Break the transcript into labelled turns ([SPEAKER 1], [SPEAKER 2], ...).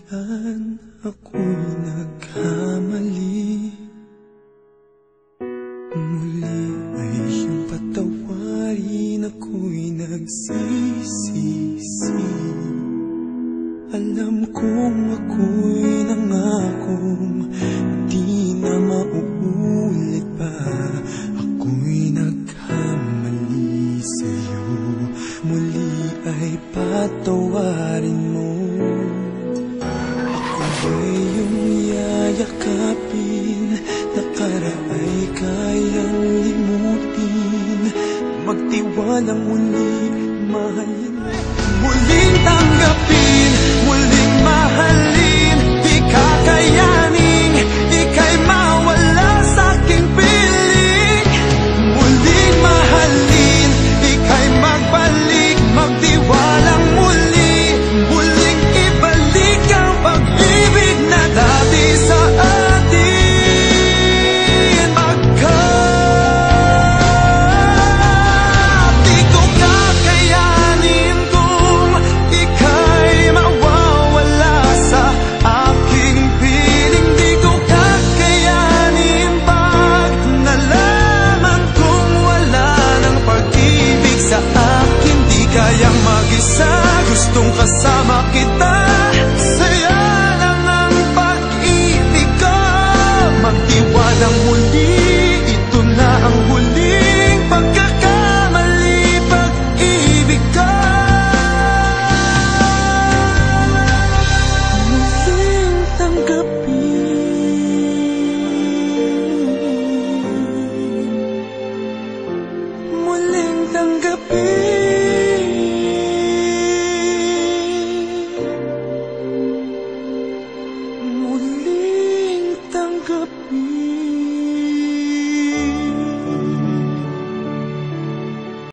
[SPEAKER 1] Minsan ako'y nagkamali, muli ay iyong patawarin, ako'y nagsisisi. Alam kong ako'y nangakong di na mauulit pa. Ako'y nagkamali sa'yo, muli ay patawarin mo. Ako ay iyong yayakapin, nakaraay kayang limutin. Magtiwalang muli, mahalin, muling tanggapin, muling mahalin. Di kakayaning ika'y mawala sa'king piling. Muling mahalin, ika'y magbalik, magtiwalang muli. Muling ibalik ang pag-ibig na dati sa atin. Pagkat di ko kakayanin kung ika'y mawawala sa aking piling. Di ko kakayanin pag nalaman kong wala ng pag-ibig sa akin. Di kayang mag-isa, gustong kasama kita. Saya lang ang pag-ibig ko. Magtiwalang muli, ito na ang huling pagkakamali. Pag-ibig ko, muling tanggapin, muling tanggapin, muling tanggapin.